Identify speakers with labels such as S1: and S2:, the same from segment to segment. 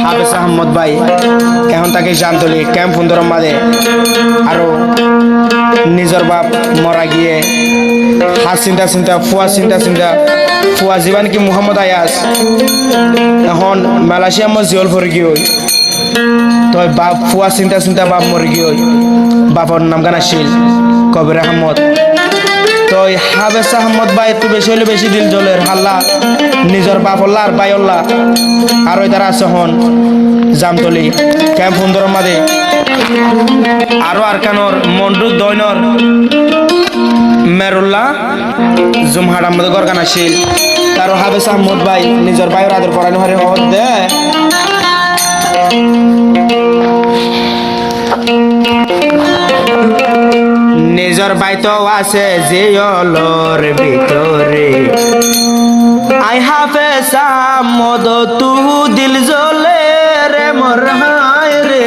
S1: হাফেজ আহমদ ভাই এখন তাকে জানতলি ক্যাম্প সুন্দরম বাদে আরো নিজের বাপ মরা গিয়ে হাত চিন্তা ফুয়া জীবান কি মুহাম্মদ আয়াস এখন মালয়েশিয়া মো জিওল ভরে গিয়ে তো বাপ ফুয়া চিন্তা বাপ মরে গিয়ে বাপর নাম গান আসিল কবির আহমদ তো হাফেজ আহমদ ভাই একটু বেশি হলে বেশি দিল জলের হাল্লা নিজের বাপল্লা আর বাইল্লা আর ওই তারা আছে হন জামতলি ক্যাম্প সুন্দরম মাদে আরো আরকানোর মন্ডু দৈনর মেরুল্লাহ জুমহাট আমাদের গরগান আসিল তারও হাফেজ আহমদ ভাই নিজের ভাইয়ের আদর করানো হারে হদ দে নিজের বাইতো আছে জিয়লর ভিতরে আই হাফেজ আহমদ তু দিল জ্বলে রে মোর হায় রে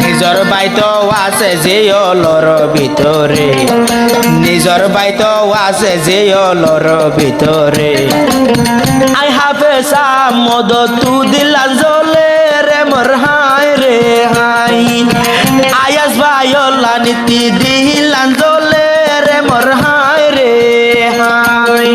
S1: নিজের বাইতো আছে জিয়লর ভিতরে নিজের বাইতো আছে জিয়লর ভিতরে আই হাফেজ আহমদ তু দিলান জ্বলে রে মোর হায় রে হাই আয়াস ভাইলা নীতি দিলান জ্বলে রে মোর হায় রে হাই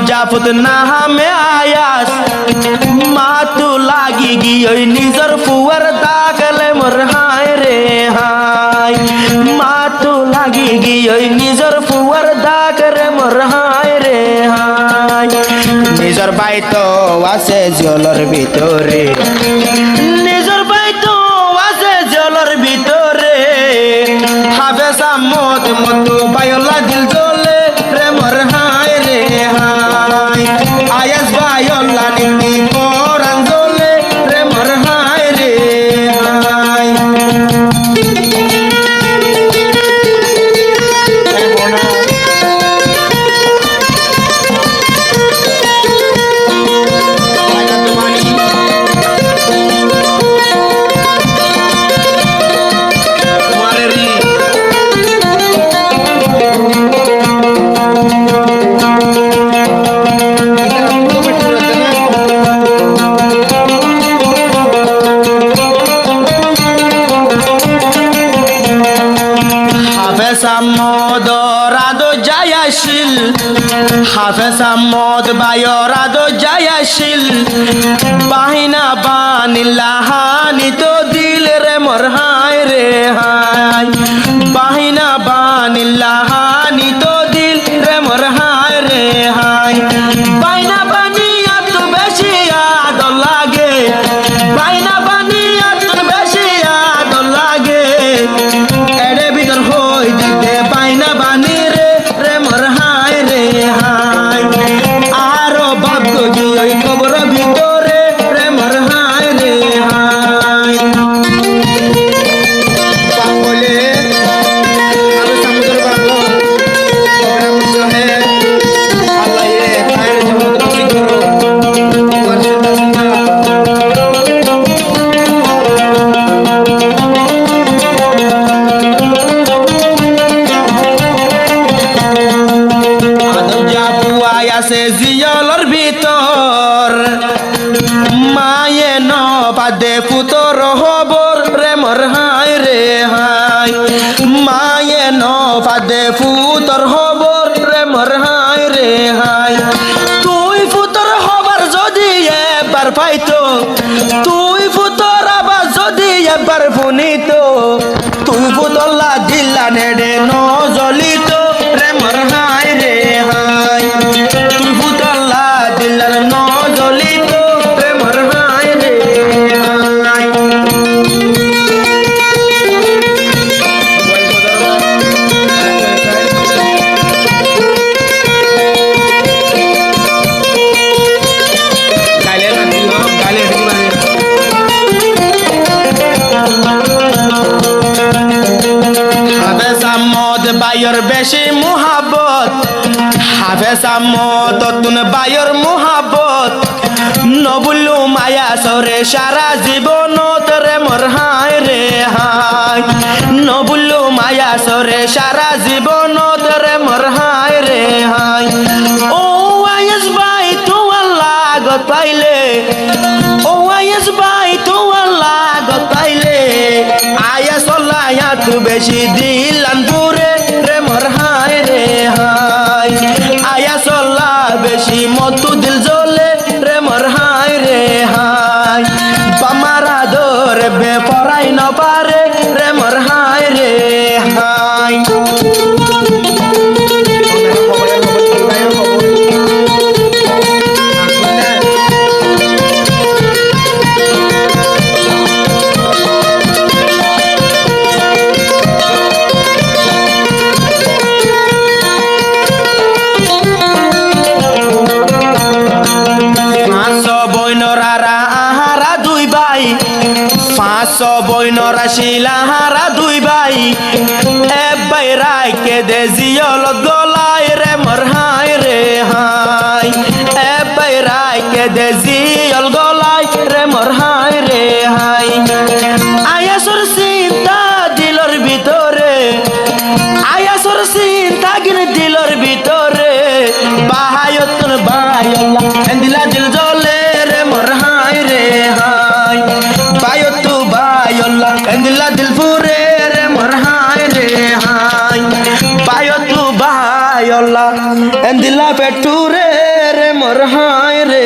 S1: জাফত না হামে আয়াস মা তু লাগি গিয়ে নিজর ফুয়ার দাগলে মোর হায় রে হাই মা তু লাগি গিয়ে নিজর ফুয়ার দাগ রে মোর হায় রে হাই নিজর বাইতো আছে জলর ভিতরে নিজর বাইতো আছে জলর ভিতরে হাফেজ আহমদ মতো বায়লা দিল জ্বলে রে মোর হায় রে হাই আয়াস ভাইলা নীতি পরান জ্বলে রে মোর হায় রে হাই আহমদ রাদো যায়াশিল হাফেজ আহমদ বায়র রাদো যায়াশিল বাহিনা বানিল্লাহানি তো দিল রে মোর হায় রে হাই বাহিনা বানিল্লাহানি তো দিল রে মোর হায় রে হাই বাইনা বানিয়া তো বেশি আদ লাগে বাইনা বানিয়া তো বেশি আদ লাগে এড়ে ভিতর হই দিতে বাইনা বানি রে রে মোর হায় রে হাই আরো ভাগ্য গিয়ে কবর ভিতরে রে মোর হায় রে হাই বলে আমি সমুদ্র বাংলো আল্লাহ এ তাইর সমুদ্র করো আছে জিয়লর ভিতর মায়ে ন পাদে পুতর হবর রে মোর হায় রে হাই মায়ে ন পাদে পুতর হবর রে মোর হায় রে হাই তুই পুতর হবার যদি এবার পাইতো তুই পুতর আবার যদি এবার ফুনিত তুই পুতল্লা দিল্লা নেড়ে ন জ্বলিত রে মোর হায় রে হাই তুই পুতল্লা দিল্লার ন জ্বলিত রে মোর হায় রে হাই আহমদ বায়র বেশি মুহাব্বত হাফেজ আহমদ তুন বায়র মুহাব্বত নবুল্লু মায়া সরে সারা জীবনত রে মোর হায় রে হায় নবুল্লু মায়া সরে সারা জীবনত রে মোর হায় রে হায় ও আইস ভাই তো আল্লাহ গতাইলে ও আইস ভাই তো আল্লাহ গতাইলে আয়া সল্লায়া তু বেশি দিলান দূরে রে মোর হায় রে হায় আয়া সল্লা বেশি মতু দিল জ্বলে রে মোর হায় রে হায় বামারা দোর বে পড়াই ন পারে রে মোর হায় রে হায় পাঁচশো বইনরা শিলাহারা দুই ভাই এ ভাই রায়কে দে জিয়ল গলায় রে মোর হায় রে হায় এ ভাই রায়কে দে জিয়ল গলায় রে মোর হায় রে হায় আয়াসর চিন্তা দিলর ভিতরে আয়াসর চিন্তা গিন দিলর ভিতরে বাহায়তন বায়ল্লা এন্দিলা দিল জ্বলে রে মোর হায় রে হায় বায়তু বায়ল্লা এন্দিলা দিল ফুরে রে মোর হায় রে হায় বায়তু বায়ল্লা এন্দিলা পেটুরে রে মোর হায় রে